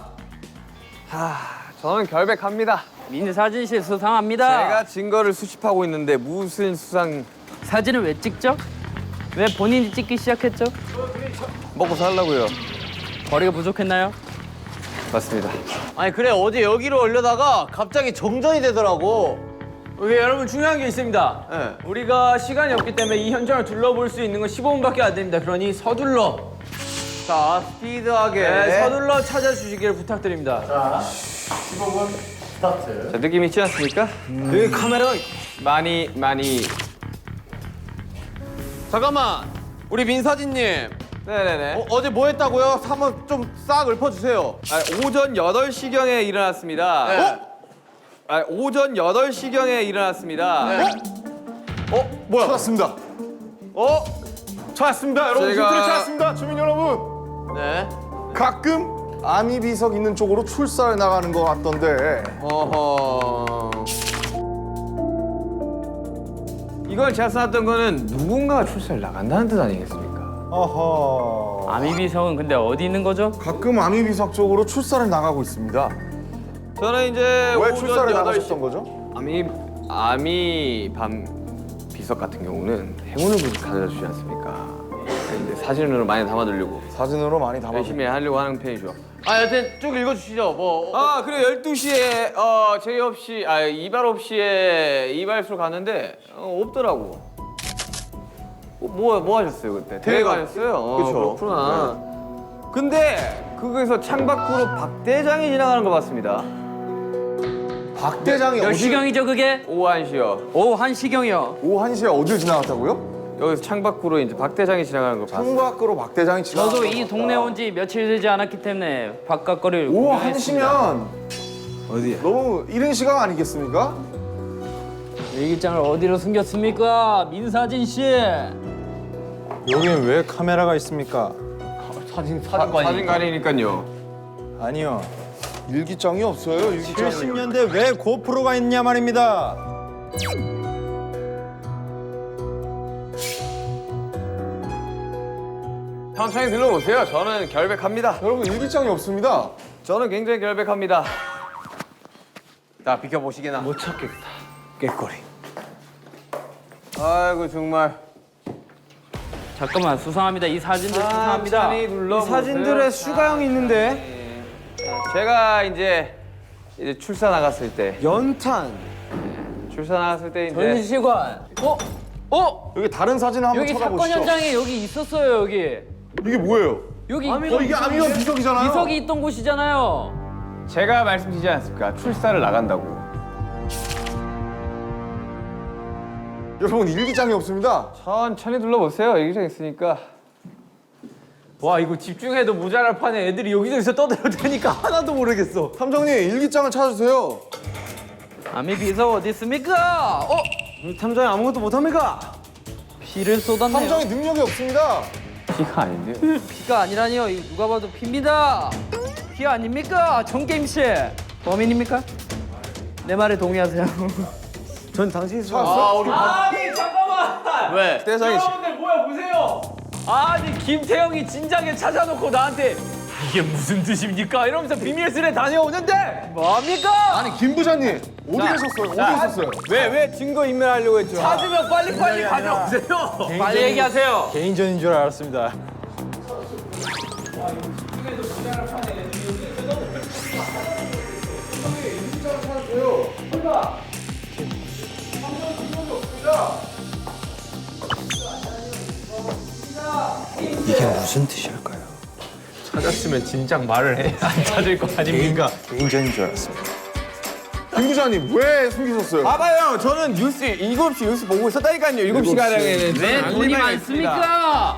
Speaker 4: 저는 결백합니다.
Speaker 6: 민사진 씨 수상합니다.
Speaker 4: 제가 증거를 수집하고 있는데 무슨 수상
Speaker 6: 사진을 왜 찍죠? 왜 본인이 찍기 시작했죠?
Speaker 4: 먹고 살라고요.
Speaker 6: 거리가 부족했나요?
Speaker 4: 맞습니다.
Speaker 1: 아니 그래 어제 여기로 올려다가 갑자기 정전이 되더라고.
Speaker 3: 오케이, 여러분 중요한 게 있습니다.
Speaker 1: 네.
Speaker 3: 우리가 시간이 없기 때문에 이 현장을 둘러볼 수 있는 건 15분밖에 안 됩니다. 그러니 서둘러,
Speaker 1: 자 스피드하게.
Speaker 3: 서둘러 찾아주시길 부탁드립니다.
Speaker 5: 자, 15분 스타트.
Speaker 4: 자, 느낌 있지 않습니까?
Speaker 1: 여기 카메라가.
Speaker 4: 많이
Speaker 1: 잠깐만. 우리 민사진님.
Speaker 4: 네네네.
Speaker 1: 어제 뭐 했다고요? 한번 좀 싹 읊어주세요.
Speaker 4: 오전 8시경에 일어났습니다.
Speaker 1: 네.
Speaker 4: 오전 8시경에 일어났습니다.
Speaker 1: 뭐야?
Speaker 2: 찾았습니다.
Speaker 1: 찾았습니다, 여러분.
Speaker 4: 제가-
Speaker 2: 힌트를 찾았습니다. 주민 여러분.
Speaker 1: 네.
Speaker 2: 가끔 아미 비석 있는 쪽으로 출사를 나가는 것 같던데.
Speaker 1: 어허.
Speaker 4: 이걸 제가 써놨던 거는 누군가가 출사를 나간다는 뜻 아니겠습니까?
Speaker 8: 어허.
Speaker 6: 아미비성은 근데 어디 있는 거죠?
Speaker 2: 가끔 아미 비석 쪽으로 출사를 나가고 있습니다.
Speaker 4: 저는 이제
Speaker 2: 왜
Speaker 4: 오전
Speaker 2: 출사를
Speaker 4: 8시
Speaker 2: 나가셨던 거죠?
Speaker 4: 아미 밤 비석 같은 경우는 행운을 가져다 주지 않습니까? 이제 사진으로 많이 담아두려고
Speaker 2: 사진으로 많이 담아.
Speaker 4: 열심히 하려고 하는 편이죠.
Speaker 1: 여튼 쭉 읽어주시죠. 뭐.
Speaker 4: 그리고 12시에 제의 없이 이발 없이에 이발소로 갔는데 없더라고. 뭐 하셨어요 그때? 대회
Speaker 1: 대회가-
Speaker 4: 가셨어요?
Speaker 1: 그쵸.
Speaker 4: 그렇구나. 근데 거기서 창밖으로 박 대장이 지나가는 거 봤습니다.
Speaker 2: 박 대장이
Speaker 6: 몇
Speaker 2: 어디?
Speaker 6: 시경이죠 그게?
Speaker 4: 오후 1시요.
Speaker 6: 오후 1시경이요.
Speaker 2: 오후 1시에 어딜 지나갔다고요?
Speaker 4: 여기서 창밖으로 이제 박 대장이 지나가는 거 봤어요.
Speaker 2: 창밖으로 박 대장이 지나갔다.
Speaker 6: 저도 이 동네 온 지 며칠 되지 않았기 때문에 바깥 거리를
Speaker 2: 오후
Speaker 6: 구경했습니다.
Speaker 2: 1시면 어디야? 너무 이른 시간 아니겠습니까?
Speaker 6: 일기장을 어디로 숨겼습니까? 민사진 씨.
Speaker 8: 여긴 왜 카메라가 있습니까?
Speaker 4: 사진관이니까요.
Speaker 8: 아니요.
Speaker 2: 일기장이 없어요. 일기장이.
Speaker 8: 70년대 왜 고프로가 있냐 말입니다.
Speaker 4: 천천히 들러보세요. 저는 결백합니다.
Speaker 2: 여러분 일기장이 없습니다.
Speaker 4: 저는 굉장히 결백합니다.
Speaker 1: 자 비켜보시게나.
Speaker 4: 못 찾겠다. 꾀꼬리. 아이고 정말.
Speaker 6: 잠깐만 수상합니다. 이 사진들 수상합니다.
Speaker 4: 천천히 둘러보세요.
Speaker 1: 사진들에 슈가형이 있는데.
Speaker 4: 제가 이제 출사 나갔을 때
Speaker 1: 연탄.
Speaker 4: 출사 나갔을 때 이제
Speaker 6: 전시관.
Speaker 2: 여기 다른 사진 한번
Speaker 6: 여기 사건
Speaker 2: 찾아보시죠.
Speaker 6: 현장에 여기 있었어요 여기.
Speaker 2: 이게 뭐예요?
Speaker 6: 여기
Speaker 2: 이게 아미가 비석이잖아요.
Speaker 6: 비석이 있던 곳이잖아요.
Speaker 4: 제가 말씀드리지 않았습니까? 출사를 나간다고.
Speaker 2: 여러분 일기장이 없습니다.
Speaker 4: 천천히 둘러보세요. 여기저기 있으니까.
Speaker 3: 와, 이거 집중해도 모자랄 판에 애들이 여기저기서 떠들어대니까 하나도 모르겠어.
Speaker 2: 탐정님 일기장을 찾아주세요.
Speaker 6: 아미 비석 어디 있습니까?
Speaker 1: 탐정이 아무것도 못합니까?
Speaker 6: 피를 쏟았네요.
Speaker 2: 탐정이 능력이 없습니다.
Speaker 4: 피가 아닌데요.
Speaker 6: 피가 아니라니요. 이 누가 봐도 피입니다. 피 아닙니까? 정게임 씨. 범인입니까? 내 말에 동의하세요.
Speaker 1: 전 당신이
Speaker 2: 찾았어?
Speaker 3: 아니, 잠깐만!
Speaker 1: 왜?
Speaker 4: 대장이
Speaker 3: 여러분들 뭐야, 보세요! 아니, 김태형이 진작에 찾아놓고 나한테 이게 무슨 뜻입니까? 이러면서 비밀스레 다녀오는데 뭡니까?
Speaker 2: 아니 김 부장님 어디 계셨어요? 어디 계셨어요?
Speaker 1: 왜 증거 인멸하려고 했죠?
Speaker 3: 찾으면 빨리빨리 가져오세요.
Speaker 6: 빨리 얘기하세요.
Speaker 8: 개인전인 줄 알았습니다. 이게 무슨 뜻일까요?
Speaker 3: 찾았으면 진작 말을 해. 안 찾을 거 아닙니까?
Speaker 8: 개인전인 줄 알았습니다.
Speaker 2: 김 부장님 왜 숨기셨어요?
Speaker 1: 봐봐요. 저는 뉴스 7시 뉴스 보고 있었다니까요. 7시가량에는
Speaker 6: 왜 돈이 많습니까?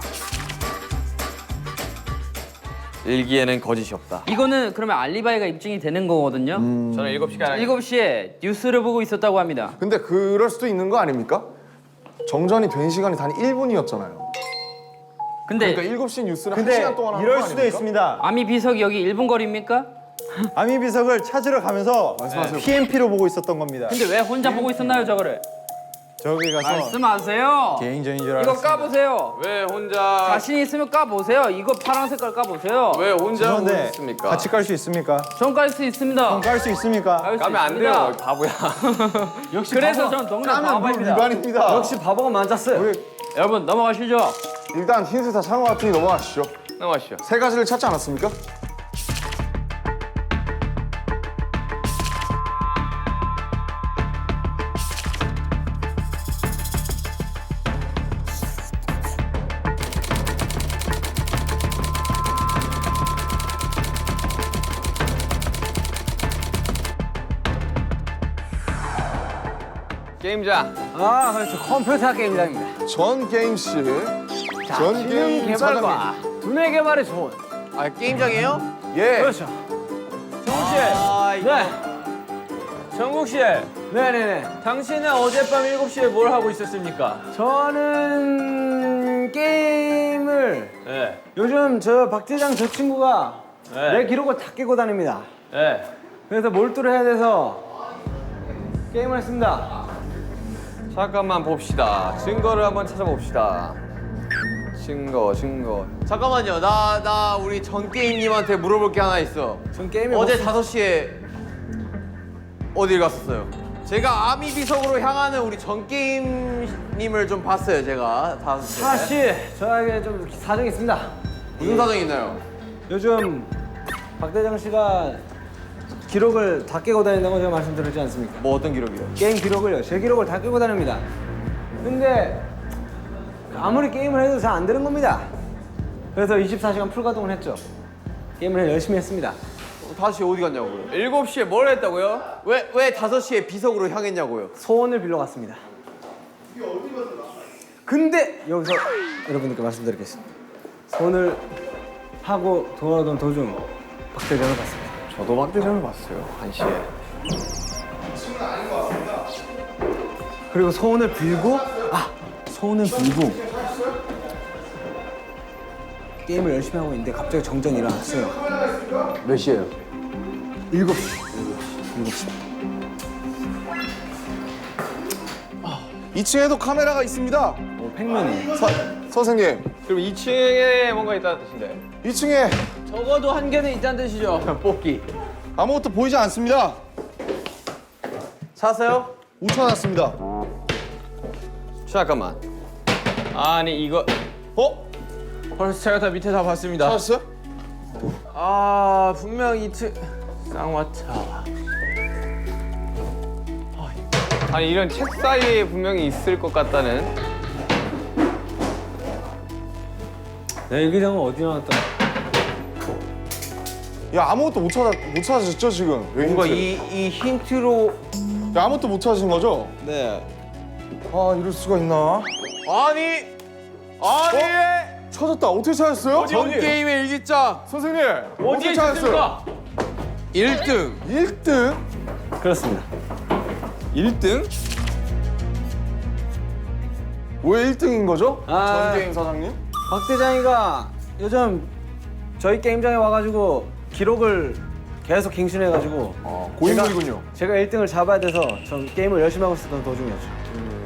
Speaker 4: 일기에는 거짓이 없다.
Speaker 6: 이거는 그러면 알리바이가 입증이 되는 거거든요.
Speaker 4: 저는 7시간
Speaker 6: 7시에 뉴스를 보고 있었다고 합니다.
Speaker 2: 근데 그럴 수도 있는 거 아닙니까? 정전이 된 시간이 단 1분이었잖아요.
Speaker 6: 근데
Speaker 2: 그러니까 7시 뉴스를
Speaker 8: 근데
Speaker 2: 1시간 동안 하는
Speaker 8: 이럴
Speaker 2: 거
Speaker 8: 수도
Speaker 2: 아닙니까?
Speaker 8: 있습니다.
Speaker 6: 아미 비석이 여기 1분 거리입니까?
Speaker 8: 아미 비석을 찾으러 가면서 PMP로 보고 있었던 겁니다.
Speaker 6: 근데 왜 혼자 보고 있었나요, 저거를?
Speaker 8: 저기 가서
Speaker 6: 말씀하세요.
Speaker 8: 개인전인 줄
Speaker 6: 이거
Speaker 8: 알았습니다.
Speaker 6: 까보세요.
Speaker 4: 왜 혼자
Speaker 6: 자신 있으면 까보세요. 이거 파란 색깔 까보세요.
Speaker 4: 왜 혼자
Speaker 8: 죄송한데
Speaker 4: 오셨습니까?
Speaker 8: 같이 깔 수 있습니까?
Speaker 6: 전 깔 수 있습니다.
Speaker 8: 깔 수 있습니까?
Speaker 6: 깔 수
Speaker 4: 까면 안
Speaker 6: 있습니다.
Speaker 4: 돼요, 바보야.
Speaker 6: 그래서 전 동네 바보입니다.
Speaker 2: 위반입니다.
Speaker 1: 역시 바보가 많았어요.
Speaker 6: 여러분 넘어가시죠.
Speaker 2: 일단 힌트 다 찬 것 같으니 넘어가시죠.
Speaker 4: 넘어가시죠.
Speaker 2: 세 가지를 찾지 않았습니까?
Speaker 4: 게임장.
Speaker 6: 아, 그렇죠. 컴퓨터 게임장입니다.
Speaker 2: 전 게임씨. 전 게임
Speaker 6: 개발과 두뇌 개발에 좋은.
Speaker 1: 아 게임장이에요?
Speaker 2: 예.
Speaker 6: 그렇죠.
Speaker 3: 정국 씨.
Speaker 1: 아 이거
Speaker 3: 네. 정국 씨.
Speaker 6: 네네네.
Speaker 3: 당신은 어젯밤 7시에 뭘 하고 있었습니까?
Speaker 6: 저는 게임을
Speaker 3: 네.
Speaker 6: 요즘 저 박대장 저 친구가
Speaker 3: 네.
Speaker 6: 내 기록을 다 깨고 다닙니다.
Speaker 3: 네.
Speaker 6: 그래서 몰두를 해야 돼서 게임을 했습니다.
Speaker 4: 잠깐만 봅시다. 증거를 한번 찾아봅시다. 증거.
Speaker 1: 잠깐만요. 나 우리 전 게임님한테 물어볼 게 하나 있어.
Speaker 6: 전 게임에
Speaker 1: 어제 5시에 어딜 갔었어요? 제가 아미 비석으로 향하는 우리 전 게임님을 좀 봤어요. 제가 5시에.
Speaker 6: 사실 저에게 좀 사정이 있습니다.
Speaker 1: 무슨 사정이 있나요?
Speaker 6: 요즘 박대장 씨가 기록을 다 깨고 다닌다고 제가 말씀드렸지 않습니까?
Speaker 1: 뭐 어떤 기록이요?
Speaker 6: 게임 기록을요. 제 기록을 다 깨고 다닙니다. 근데 아무리 게임을 해도 잘 안 되는 겁니다. 그래서 24시간 풀가동을 했죠. 게임을 열심히 했습니다.
Speaker 1: 다시 어디 갔냐고요?
Speaker 4: 7시에 뭘 했다고요?
Speaker 1: 왜 5시에 비석으로 향했냐고요?
Speaker 6: 소원을 빌러 갔습니다. 근데 여기서 여러분들께 말씀드리겠습니다. 소원을 하고 돌아오던 도중 박대장을 봤습니다.
Speaker 1: 저도 박대장을 봤어요. 1시에.
Speaker 6: 그리고 소원을 빌고 소원을 빌고 게임을 열심히 하고 있는데 갑자기 정전이 일어났어요.
Speaker 1: 몇 시에요?
Speaker 6: 7시.
Speaker 2: 2층에도 카메라가 있습니다.
Speaker 6: 팩맨이.
Speaker 2: 선생님,
Speaker 4: 그럼 2층에 뭔가 있다는 뜻인데.
Speaker 2: 2층에
Speaker 3: 적어도 한 개는 있다는 뜻이죠.
Speaker 1: 뽑기.
Speaker 2: 아무것도 보이지 않습니다.
Speaker 1: 찾았어요?
Speaker 2: 못 찾았습니다.
Speaker 4: 잠깐만. 아니 이거
Speaker 3: 벌써 제가 다 밑에 다 봤습니다.
Speaker 2: 찾았어요?
Speaker 3: 아 분명 이틀 쌍화차.
Speaker 4: 아니 이런 책 사이에 분명히 있을 것 같다는.
Speaker 6: 내 일기장은 어디 나왔다?
Speaker 2: 야, 아무것도 못 찾으셨죠 지금? 왜
Speaker 1: 뭔가
Speaker 2: 힌트?
Speaker 1: 이 힌트로
Speaker 2: 야, 아무것도 못 찾으신 거죠?
Speaker 1: 네.
Speaker 2: 아, 이럴 수가 있나?
Speaker 1: 아니
Speaker 2: 찾았다. 어떻게 찾았어요?
Speaker 1: 전 게임의 일기장
Speaker 2: 선생님,
Speaker 3: 어디에
Speaker 2: 어떻게 찾았어요?
Speaker 3: 있습니까?
Speaker 1: 1등.
Speaker 2: 1등?
Speaker 6: 그렇습니다.
Speaker 4: 1등?
Speaker 2: 왜 1등인 거죠?
Speaker 6: 아.
Speaker 2: 전 게임 사장님?
Speaker 6: 박대장이가 요즘 저희 게임장에 와가지고 기록을 계속 갱신해가지고
Speaker 2: 고인물이군요.
Speaker 6: 제가 1등을 잡아야 돼서 전 게임을 열심히 하고 있었던 도중이었죠.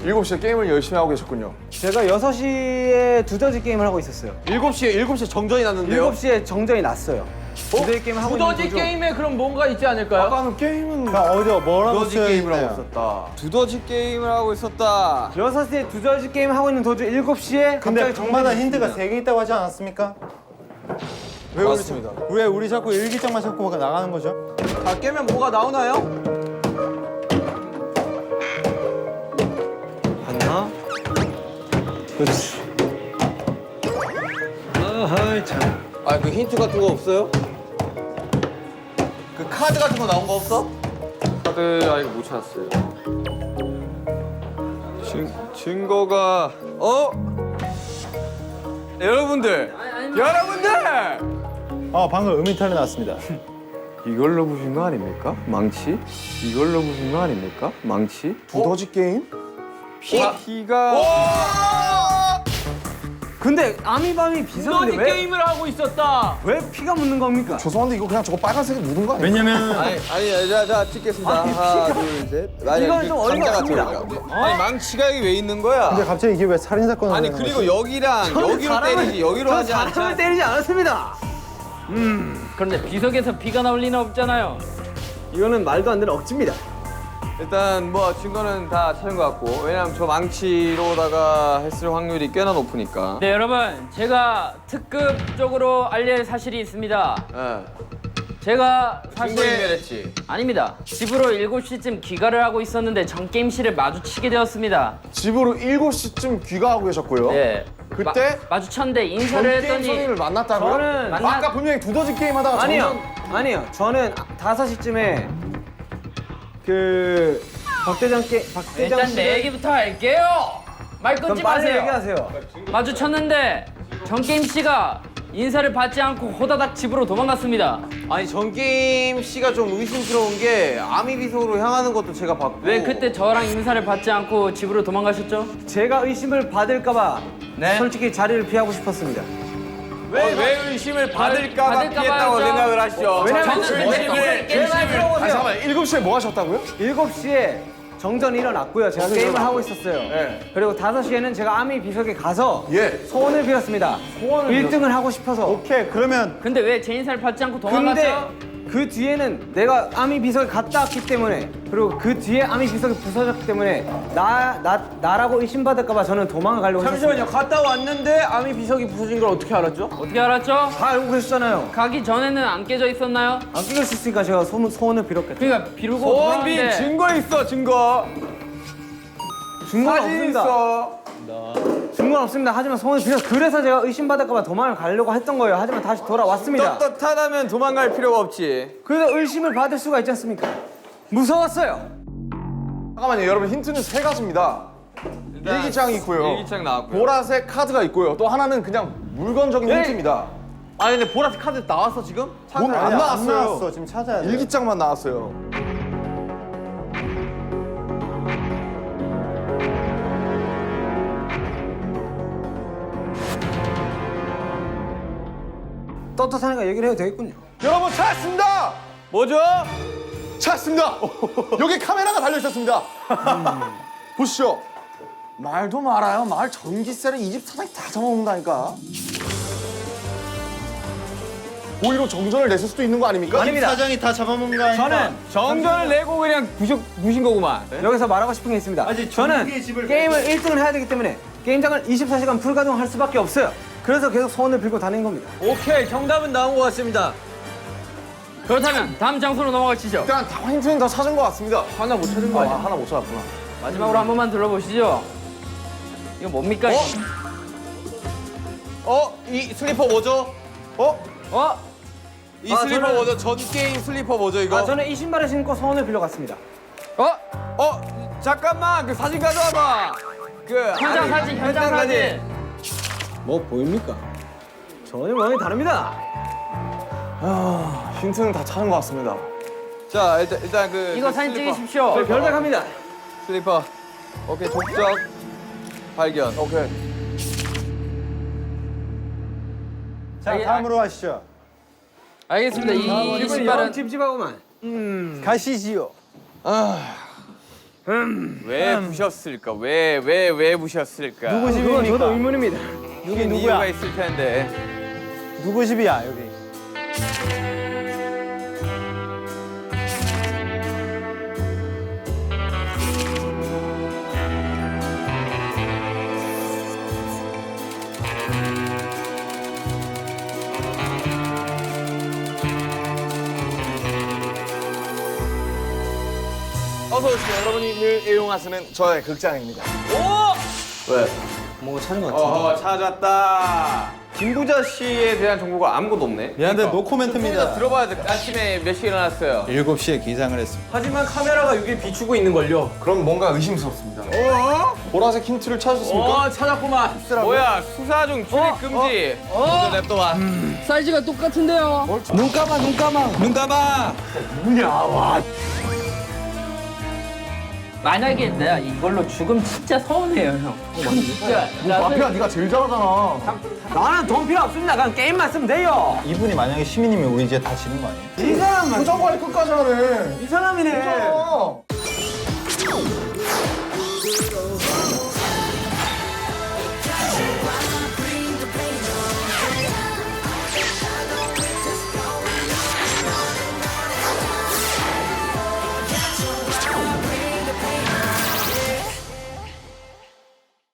Speaker 2: 7시에 게임을 열심히 하고 계셨군요.
Speaker 6: 제가 6시에 두더지 게임을 하고 있었어요.
Speaker 1: 7시에 정전이 났는데요.
Speaker 6: 7시에 정전이 났어요. 두더지 게임을 하고 있는
Speaker 3: 두더지
Speaker 6: 도중
Speaker 3: 게임에 그럼 뭔가 있지 않을까요?
Speaker 2: 아까는 게임은
Speaker 8: 어디요? 뭐라고
Speaker 1: 두더지
Speaker 8: 쓰여
Speaker 1: 게임을 하고
Speaker 8: 있나요?
Speaker 1: 있었다.
Speaker 4: 두더지 게임을 하고 있었다.
Speaker 6: 6시에 두더지 게임 하고 있는 도중 7시에
Speaker 8: 근데
Speaker 6: 갑자기
Speaker 8: 방마다
Speaker 6: 정전이
Speaker 8: 힌트가
Speaker 6: 있습니다.
Speaker 8: 3개 있다고 하지 않았습니까?
Speaker 2: 왜 그렇습니다.
Speaker 8: 왜 우리 자꾸 일기장만 자꾸 나가는 거죠?
Speaker 1: 다 깨면 뭐가 나오나요?
Speaker 6: 봤나? 그렇지. 아하이 참.
Speaker 1: 아 그 힌트 같은 거 없어요? 그 카드 같은 거 나온 거 없어?
Speaker 4: 카드 아직 못 찾았어요. 증거가 여러분들
Speaker 8: 방금 음이탈이 났습니다.
Speaker 4: 이걸로 부신 거 아닙니까? 망치? 이걸로 부신 거 아닙니까? 망치?
Speaker 2: 두더지 게임?
Speaker 4: 피가
Speaker 6: 근데 아미밤이
Speaker 3: 너니
Speaker 6: 비석인데 왜,
Speaker 3: 게임을 하고 있었다.
Speaker 6: 왜 피가 묻는 겁니까?
Speaker 2: 죄송한데 이거 그냥 저거 빨간색에 묻은 거 아니에요?
Speaker 8: 왜냐면
Speaker 4: 아니 자 찍겠습니다. 하나 둘 셋. 아니,
Speaker 6: 이건 좀 어이가
Speaker 4: 감자
Speaker 6: 없습니다.
Speaker 4: 같아요. 아니 망치가 여기 왜 있는 거야?
Speaker 8: 근데 갑자기 이게 왜 살인 사건을
Speaker 4: 아니
Speaker 8: 하는
Speaker 4: 그리고
Speaker 8: 거지?
Speaker 4: 여기랑 여기로 때리지 여기로 하지
Speaker 6: 사람을
Speaker 4: 않잖아.
Speaker 6: 때리지 않았습니다.
Speaker 3: 그런데 비석에서 피가 나올 리는 없잖아요.
Speaker 6: 이거는 말도 안 되는 억지입니다.
Speaker 4: 일단 뭐 증거는 다 찾은 것 같고 왜냐면 저 망치로다가 했을 확률이 꽤나 높으니까.
Speaker 3: 네 여러분 제가 특급 쪽으로 알릴 사실이 있습니다. 제가 사실
Speaker 4: 증거인멸했지.
Speaker 3: 아닙니다. 집으로 7시쯤 귀가를 하고 있었는데 전 게임실을 마주치게 되었습니다.
Speaker 2: 집으로 7시쯤 귀가하고 계셨고요.
Speaker 3: 네.
Speaker 2: 그때
Speaker 3: 마주쳤는데
Speaker 2: 전
Speaker 3: 인사를
Speaker 2: 게임
Speaker 3: 했더니
Speaker 2: 선생님을 만났다고요?
Speaker 6: 저는
Speaker 2: 아까 분명히 두더지 게임 하다가
Speaker 6: 아니요. 저는 5시쯤에 그 박대장
Speaker 3: 일단
Speaker 6: 씨
Speaker 3: 내 얘기부터 할게요. 말
Speaker 6: 그럼
Speaker 3: 끊지
Speaker 6: 빨리
Speaker 3: 마세요.
Speaker 6: 얘기하세요.
Speaker 3: 마주쳤는데 정게임 씨가 인사를 받지 않고 호다닥 집으로 도망갔습니다.
Speaker 1: 아니 전게임 씨가 좀 의심스러운 게 아미 비석으로 향하는 것도 제가 봤고.
Speaker 3: 왜 그때 저랑 인사를 받지 않고 집으로 도망가셨죠?
Speaker 6: 제가 의심을 받을까봐
Speaker 3: 네?
Speaker 6: 솔직히 자리를 피하고 싶었습니다.
Speaker 4: 왜 의심을 받을까봐
Speaker 3: 받을까
Speaker 4: 피했다고
Speaker 3: 봐요.
Speaker 4: 생각을 하시죠?
Speaker 6: 왜냐면
Speaker 3: 저는
Speaker 6: 제
Speaker 3: 게임을
Speaker 6: 말 들어보세요.
Speaker 2: 아니 잠깐만 7시에 뭐 하셨다고요?
Speaker 6: 7시에 정전이 일어났고요. 제가 게임을 하고 있었어요. 그리고 5시에는 제가 아미 비석에 가서
Speaker 2: 예.
Speaker 6: 소원을 빌었습니다. 1등을 하고 싶어서.
Speaker 8: 오케이 그러면
Speaker 3: 근데 왜 제 인사를 받지 않고
Speaker 6: 근데
Speaker 3: 도망갔죠?
Speaker 6: 그 뒤에는 내가 아미 비석에 갔다 왔기 때문에 그리고 그 뒤에 아미 비석이 부서졌기 때문에 나라고 의심받을까봐 저는 도망을 가려고 했었습니다.
Speaker 1: 갔다 왔는데 아미 비석이 부서진 걸 어떻게 알았죠?
Speaker 3: 어떻게 알았죠?
Speaker 6: 다 알고 계셨잖아요.
Speaker 3: 가기 전에는 안 깨져 있었나요?
Speaker 6: 안 끼고 있으니까 제가 소원을 빌었겠죠.
Speaker 3: 그러니까 비르고 도망갔는데
Speaker 4: 증거 있어 증거.
Speaker 6: 증거는 없습니다. 증거는 없습니다. 하지만 소원을 빌어서 그래서 제가 의심받을까봐 도망을 가려고 했던 거예요. 하지만 다시 돌아왔습니다.
Speaker 4: 떳떳하다면 도망갈 필요가 없지.
Speaker 6: 그래서 의심을 받을 수가 있지 않습니까? 무서웠어요.
Speaker 2: 잠깐만요 여러분 힌트는 3가지입니다. 일기장이 있고요.
Speaker 4: 일기장 나왔고요.
Speaker 2: 보라색 카드가 있고요. 또 하나는 그냥 물건적인 힌트입니다.
Speaker 1: 아니 근데 보라색 카드 나왔어 지금?
Speaker 2: 안
Speaker 8: 아니, 안
Speaker 2: 나왔어요.
Speaker 8: 나왔어. 지금 찾아야 돼.
Speaker 2: 일기장만 나왔어요.
Speaker 6: 떳떳하니까 얘기를 해도 되겠군요.
Speaker 2: 여러분 찾았습니다.
Speaker 4: 뭐죠?
Speaker 2: 찾았습니다. 여기 카메라가 달려 있었습니다. 보시죠. 말도 말아요. 말 전기세를 이 집 사장이 다 잡아먹는다니까. 오히려 정전을 냈을 수도 있는 거 아닙니까?
Speaker 6: 아닙니다.
Speaker 8: 사장이 다 잡아먹는 거 아니까?
Speaker 6: 저는
Speaker 4: 정전을 내고 그냥 부신 거구만.
Speaker 6: 여기서 말하고 싶은 게 있습니다. 저는 게임을 1등을 해야 되기 때문에 게임장을 24시간 불가동할 수밖에 없어요. 그래서 계속 소원을 빌고 다닌 겁니다.
Speaker 1: 오케이 정답은 나온 것 같습니다.
Speaker 3: 그렇다면 다음 장소로 넘어가시죠.
Speaker 2: 일단 다 힌트는 다 찾은 것 같습니다.
Speaker 1: 하나 못 찾은 거 아니야?
Speaker 2: 하나 못 찾았구나.
Speaker 3: 마지막으로 한 번만 들어보시죠. 이거 뭡니까?
Speaker 1: 이 슬리퍼 뭐죠? 이 슬리퍼
Speaker 6: 저는-
Speaker 1: 뭐죠? 전 게임 슬리퍼 뭐죠 이거?
Speaker 6: 저는 이 신발을 신고 소원을 빌러 갔습니다.
Speaker 4: 잠깐만 그 사진 가져와봐.
Speaker 3: 현장 사진, 현장 사진.
Speaker 7: 뭐 보입니까?
Speaker 6: 전혀 모양이 다릅니다.
Speaker 2: 힌트는 다 찾은 것 같습니다.
Speaker 4: 자 일단 그
Speaker 3: 이거
Speaker 4: 그
Speaker 3: 사진
Speaker 4: 슬리퍼.
Speaker 3: 찍으십시오.
Speaker 6: 저희 별백합니다.
Speaker 4: 슬리퍼. 오케이 족적 발견.
Speaker 2: 오케이.
Speaker 8: 자 다음으로 하시죠.
Speaker 3: 알겠습니다. 이
Speaker 6: 기분이
Speaker 3: 신발은
Speaker 6: 영 찝찝하구만.
Speaker 8: 가시지요.
Speaker 4: 왜 부셨을까? 왜 부셨을까?
Speaker 8: 누구
Speaker 6: 그건
Speaker 8: 집입니까?
Speaker 6: 저도 의문입니다.
Speaker 8: 여기
Speaker 4: 이유가
Speaker 8: 누구야?
Speaker 4: 있을 텐데.
Speaker 8: 누구 집이야 여기?
Speaker 2: 어서 오십시오. 여러분이 늘 애용하시는 저의 극장입니다.
Speaker 7: 뭔가 찾은 것 같아.
Speaker 4: 찾았다. 김부자 씨에 대한 정보가 아무것도 없네.
Speaker 8: 미안한데 노
Speaker 4: 좀
Speaker 8: 코멘트입니다.
Speaker 4: 들어봐야 돼. 아침에 몇 시에 일어났어요?
Speaker 8: 7시에 기상을 했습니다.
Speaker 1: 하지만 카메라가 여기 비추고 있는 걸요.
Speaker 2: 그럼 뭔가 의심스럽습니다. 보라색 힌트를 찾으셨습니까?
Speaker 1: 찾았구만.
Speaker 4: 뭐야 수사 중 출입 금지. 먼저 냅둬봐.
Speaker 3: 사이즈가 똑같은데요.
Speaker 7: 눈 감아, 눈 감아.
Speaker 4: 눈 감아.
Speaker 3: 만약에 내가 이걸로 죽으면 진짜 서운해요, 형. 진짜.
Speaker 2: 마피아 네가 제일 잘하잖아.
Speaker 6: 나는 돈 필요 없습니다. 그냥 게임만 쓰면 돼요.
Speaker 8: 이분이 만약에 시민이면 우리 이제 다 지는 거 아니에요?
Speaker 6: 이 사람만
Speaker 2: 표정관리 끝까지 하네.
Speaker 6: 이 사람이네.
Speaker 2: 어.